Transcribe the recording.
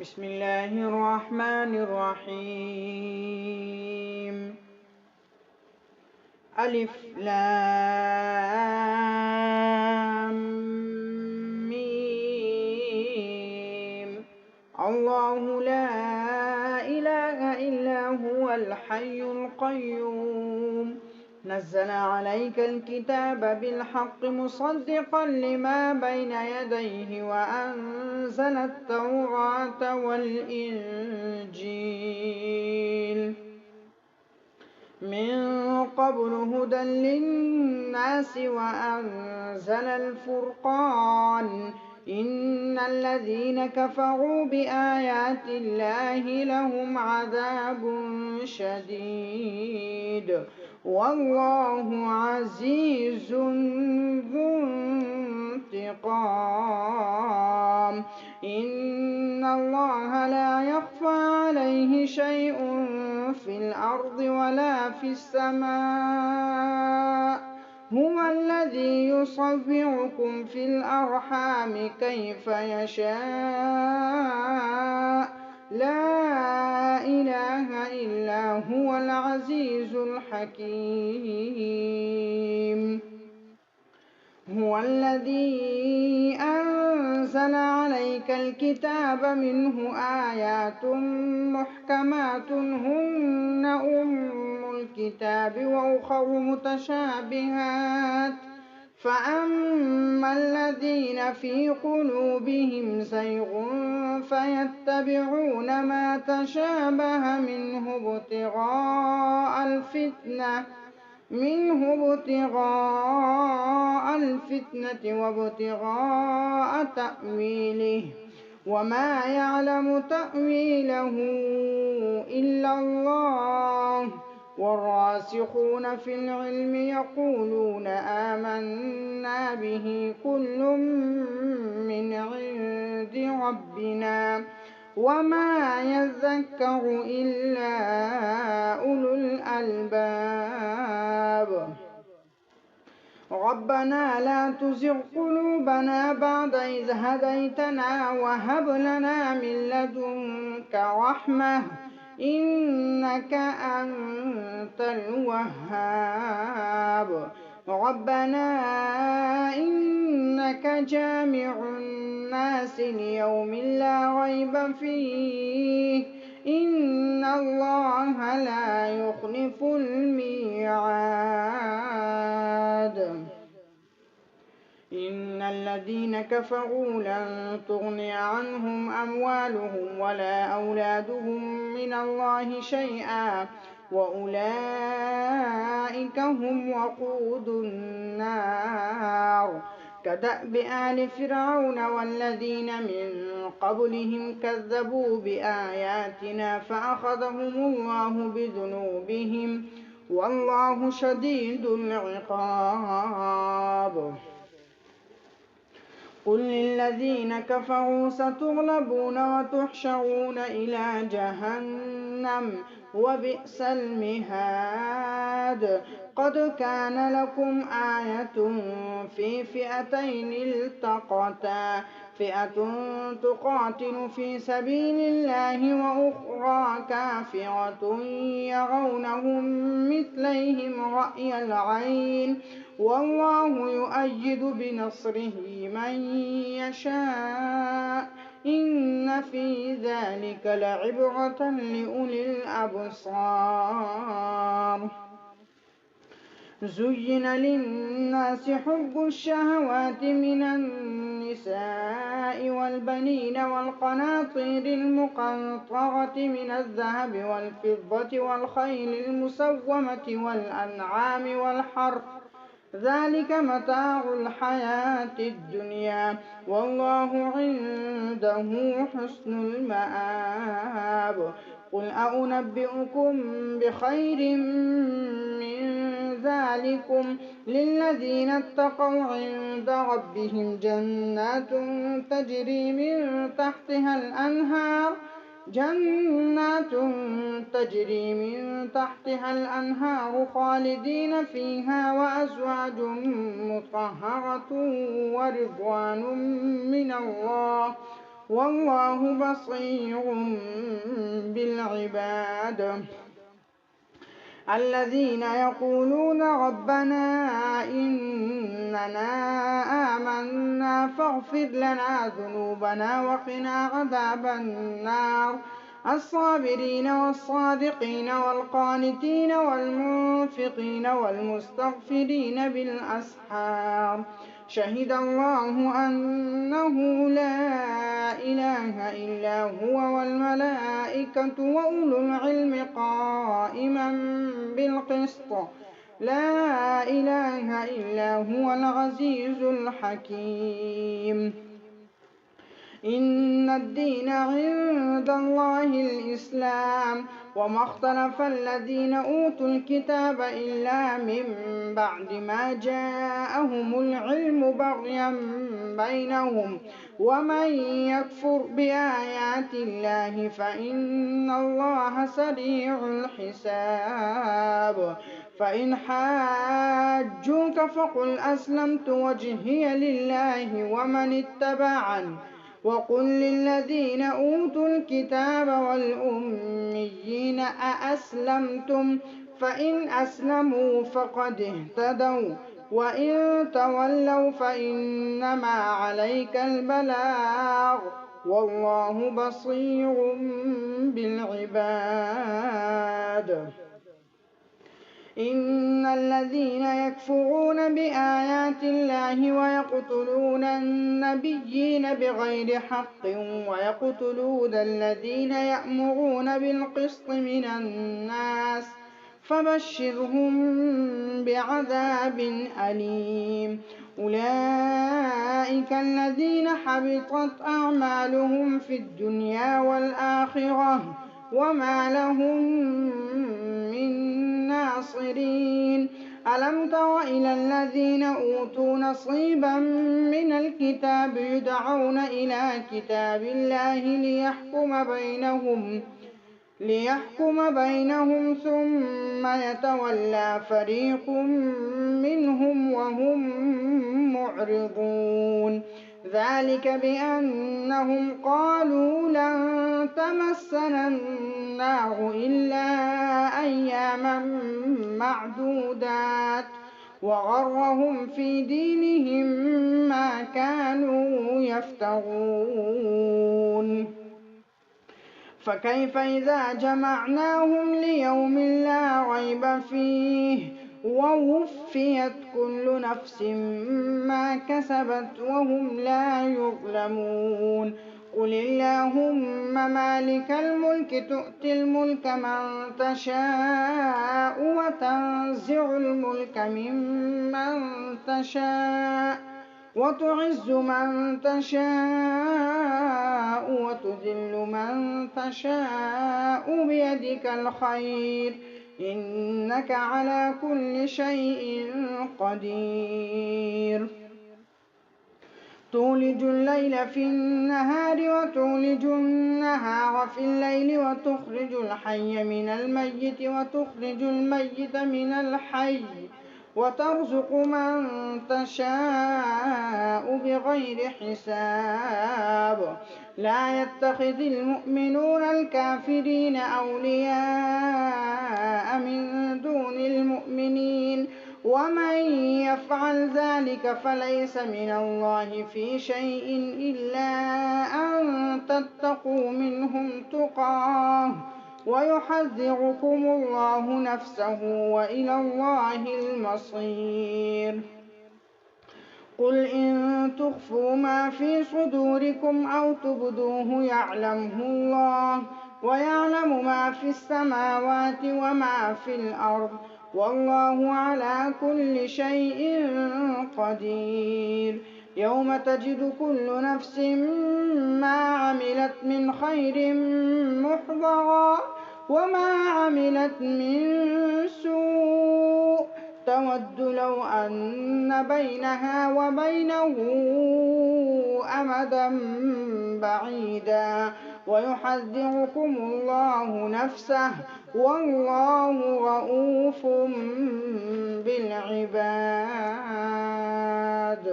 بسم الله الرحمن الرحيم. ألف لام ميم. الله لا إله إلا هو الحي القيوم نزل عليك الكتاب بالحق مصدقا لما بين يديه وأنزل التوراة والإنجيل من قبل هدى للناس وأنزل الفرقان إن الذين كفروا بآيات الله لهم عذاب شديد والله عزيز ذو انتقام إن الله لا يخفى عليه شيء في الأرض ولا في السماء هو الذي يصوركم في الأرحام كيف يشاء لا إله إلا هو العزيز الحكيم هو الذي أنزل عليك الكتاب منه آيات محكمات هن أم الكتاب وأخر متشابهات فأما الذين في قلوبهم زيغ فيتبعون ما تشابه منه ابتغاء الفتنة وابتغاء تأويله وما يعلم تأويله إلا الله والراسخون في العلم يقولون آمنا به كل من عند ربنا وما يذكر إلا أولو الألباب ربنا لا تزغ قلوبنا بعد إذ هديتنا وهب لنا من لدنك رحمة إنك أنت الوهاب ربنا إنك جامع الناس ليوم لا ريب فيه إن الله لا يخلف الميعاد إن الذين كفروا لن تغني عنهم أموالهم ولا أولادهم من الله شيئا وأولئك هم وقود النار كدأب آل فرعون والذين من قبلهم كذبوا بآياتنا فأخذهم الله بذنوبهم والله شديد العقاب قل للذين كفروا ستغلبون وتحشرون إلى جهنم وبئس المهاد قد كان لكم آية في فئتين التقتا فئة تقاتل في سبيل الله وأخرى كافرة يرونهم مثليهم رأي العين والله يؤيد بنصره من يشاء إن في ذلك لعبرة لأولي الأبصار زين للناس حب الشهوات من النساء والبنين والقناطير المقنطرة من الذهب والفضة والخيل المسومة والأنعام والحرث ذلك متاع الحياة الدنيا والله عنده حسن المآب قل أنبئكم بخير من ذلكم للذين اتقوا عند ربهم جنات تجري من تحتها الأنهار خالدين فيها وأزواج مطهرة ورضوان من الله والله بصير بالعباد. الذين يقولون ربنا إننا آمنا فاغفر لنا ذنوبنا وقنا عذاب النار. الصابرين والصادقين والقانتين والمنفقين والمستغفرين بالأسحار. شهد الله أنه لا إله إلا هو والملائكة وأولو العلم قائما بالقسط. لا إله إلا هو العزيز الحكيم. إن الدين عند الله الإسلام. وما اختلف الذين أوتوا الكتاب إلا من بعد ما جاءهم العلم بغيا بينهم. ومن يكفر بآيات الله فإن الله سريع الحساب. فإن حاجوك فقل أسلمت وجهي لله ومن اتبعني وقل للذين أوتوا الكتاب والأميين أأسلمتم فإن أسلموا فقد اهتدوا وإن تولوا فإنما عليك البلاغ والله بصير بالعباد. إن الذين يكفرون بآيات الله ويقتلون النبيين بغير حق ويقتلون الذين يأمرون بالقسط من الناس فبشرهم بعذاب أليم. أولئك الذين حبطت أعمالهم في الدنيا والآخرة وما لهم من ناصرين. ألم تر إلى الذين أوتوا نصيبا من الكتاب يدعون إلى كتاب الله ليحكم بينهم ثم يتولى فريق منهم وهم معرضون. ذلك بأنهم قالوا لن تمسنا النار إلا أياما معدودات وغرهم في دينهم ما كانوا يفترون. فكيف إذا جمعناهم ليوم لا ريب فيه ووفيت كل نفس ما كسبت وهم لا يظلمون. قل اللهم مالك الملك تؤتي الملك من تشاء وتنزع الملك ممن تشاء وتعز من تشاء وتذل من تشاء بيدك الخير إنك على كل شيء قدير. تولج الليل في النهار وتولج النهار في الليل وتخرج الحي من الميت وتخرج الميت من الحي وترزق من تشاء بغير حساب. لا يتخذ المؤمنون الكافرين أولياء من دون المؤمنين ومن يفعل ذلك فليس من الله في شيء إلا أن تتقوا منهم تقاه ويحذركم الله نفسه وإلى الله المصير. قل إن تخفوا ما في صدوركم أو تبدوه يعلمه الله ويعلم ما في السماوات وما في الأرض والله على كل شيء قدير. يوم تجد كل نفس ما عملت من خير محضرا وما عملت من سوء تود لو أن بينها وبينه أمدا بعيدا ويحذركم الله نفسه والله رءوف بالعباد.